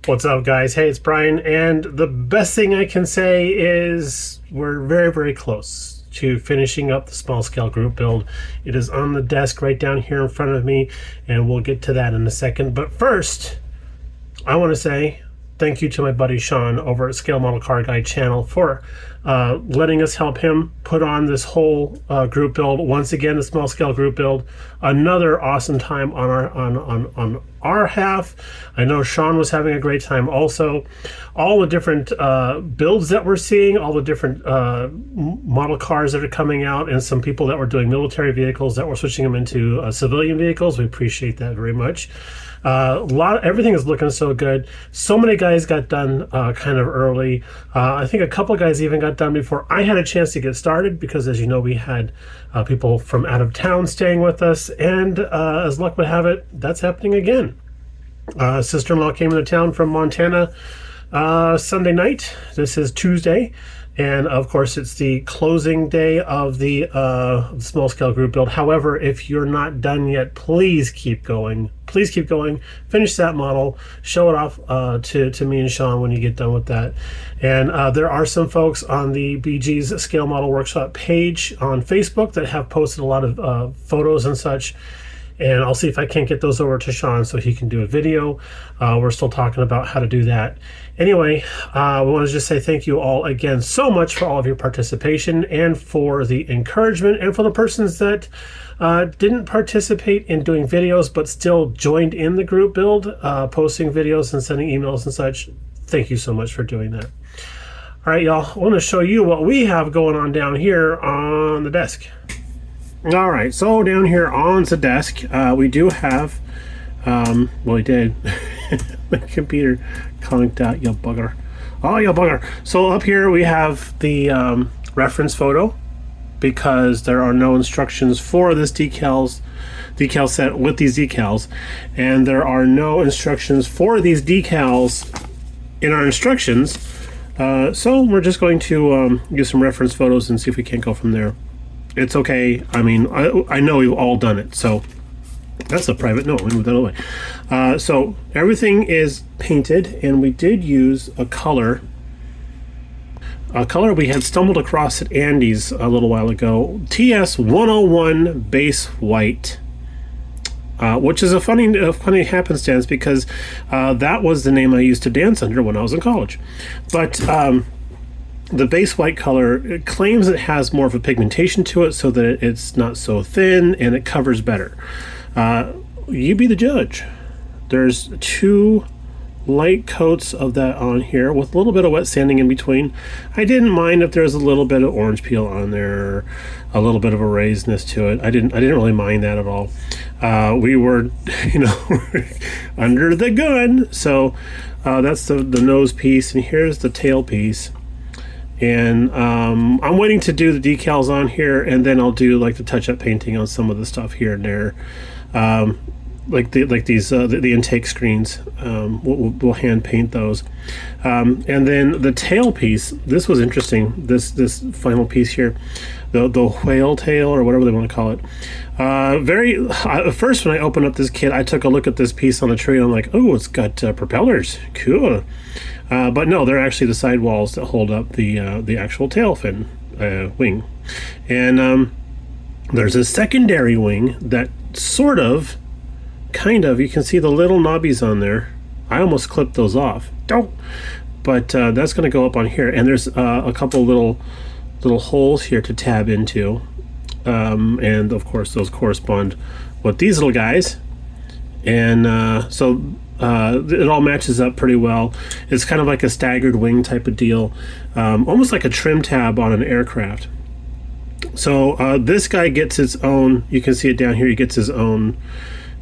What's up, guys? Hey, it's Brian, and the best thing I can say is we're very, very close to finishing up the small scale group build. It is on the desk right down here in front of me, and we'll get to that in a second. But first, I want to say thank you to my buddy Shawn over at Scale Model Car Guide channel for letting us help him put on this whole group build. Once again, the small scale group build. Another awesome time on our half. I know Shawn was having a great time also. All the different builds that we're seeing, all the different model cars that are coming out, and some people that were doing military vehicles that were switching them into civilian vehicles. We appreciate that very much. Everything is looking so good. So many guys got done kind of early. I think a couple guys even got done before I had a chance to get started, because as you know, we had people from out of town staying with us, and as luck would have it, that's happening again. Sister-in-law came into town from Montana Sunday night. This is Tuesday. And of course, it's the closing day of the small scale group build. However, if you're not done yet, please keep going. Please keep going. Finish that model. Show it off to me and Shawn when you get done with that. And there are some folks on the BG's Scale Model Workshop page on Facebook that have posted a lot of photos and such. And I'll see if I can't get those over to Shawn so he can do a video. We're still talking about how to do that. Anyway, we want to just say thank you all again so much for all of your participation and for the encouragement, and for the persons that didn't participate in doing videos but still joined in the group build, posting videos and sending emails and such. Thank you so much for doing that. All right, y'all, I want to show you what we have going on down here on the desk. All right, so down here on the desk, we do have, well, we did. My computer conked out, you bugger. Oh, you bugger. So up here we have the reference photo, because there are no instructions for this decal set with these decals, and there are no instructions for these decals in our instructions. So we're just going to use some reference photos and see if we can't go from there. It's okay. I mean, I know we've all done it, so that's a private note. We move that away. So everything is painted, and we did use a color we had stumbled across at Andy's a little while ago, TS 101 base white, which is a funny happenstance, because that was the name I used to dance under when I was in college. But the base white color, it claims it has more of a pigmentation to it, so that it's not so thin and it covers better. You be the judge. There's 2 light coats of that on here with a little bit of wet sanding in between. I didn't mind if there's a little bit of orange peel on there, a little bit of a raisedness to it. I didn't really mind that at all. We were, under the gun. So that's the nose piece, and here's the tail piece. And I'm waiting to do the decals on here, and then I'll do like the touch-up painting on some of the stuff here and there, like these the intake screens. We'll hand paint those, and then the tail piece. This was interesting. This final piece here, the whale tail, or whatever they want to call it. First, when I opened up this kit, I took a look at this piece on the tree, and I'm like, oh, it's got propellers. Cool. But no, they're actually the sidewalls that hold up the actual tail fin wing. And there's a secondary wing that kind of, you can see the little knobbies on there. I almost clipped those off. Don't. But that's going to go up on here. And there's a couple little holes here to tab into. And of course, those correspond with these little guys. And so it all matches up pretty well. It's kind of like a staggered wing type of deal, almost like a trim tab on an aircraft. So this guy gets his own, you can see it down here, he gets his own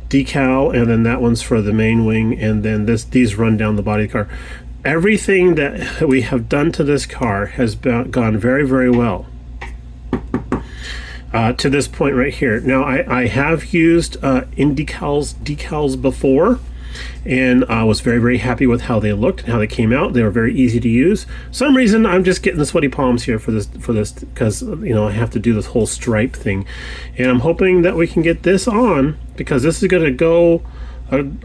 decal, and then that one's for the main wing, and then these run down the body of the car. Everything that we have done to this car has gone very, very well to this point right here. Now I have used in decals before, and I was very, very happy with how they looked and how they came out. They were very easy to use. Some reason I'm just getting the sweaty palms here for this because I have to do this whole stripe thing, and I'm hoping that we can get this on, because this is going to go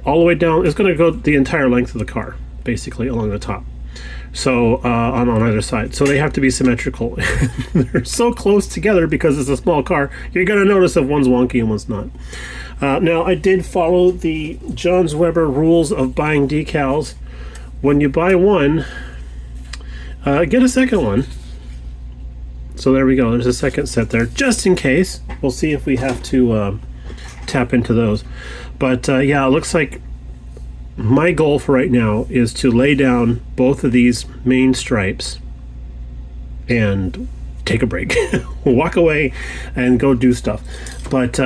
all the way down. It's going to go the entire length of the car. basically along the top. So on either side, so they have to be symmetrical. They're so close together because it's a small car. You're gonna notice if one's wonky and one's not. Now I did follow the Johns Weber rules of buying decals. When you buy one, get a second one. So there we go. There's a second set there, just in case. We'll see if we have to tap into those. But yeah, it looks like my goal for right now is to lay down both of these main stripes and take a break. Walk away and go do stuff. But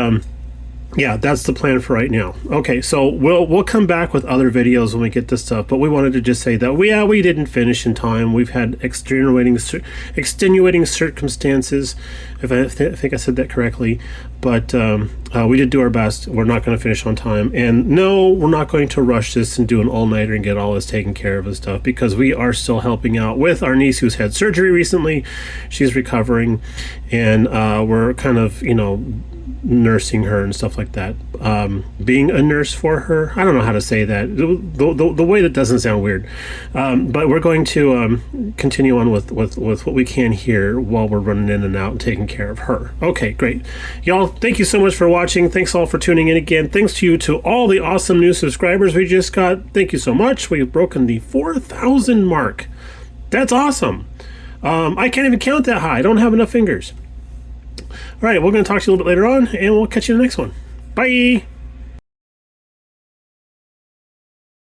yeah, that's the plan for right now. Okay, so we'll come back with other videos when we get this stuff, but we wanted to just say that we didn't finish in time. We've had extenuating circumstances, if I think I said that correctly, but we did do our best. We're not going to finish on time, and no, we're not going to rush this and do an all-nighter and get all this taken care of and stuff, because we are still helping out with our niece who's had surgery recently. She's recovering, and we're kind of, you know, nursing her and stuff like that. Being a nurse for her, I don't know how to say that, the way that doesn't sound weird, but we're going to continue on with what we can here while we're running in and out and taking care of her. Okay, great. Y'all, thank you so much for watching. Thanks all for tuning in again. Thanks to you, to all the awesome new subscribers we just got. Thank you so much. We've broken the 4,000 mark. That's awesome. I can't even count that high. I don't have enough fingers. All right, we're going to talk to you a little bit later on, and we'll catch you in the next one. Bye!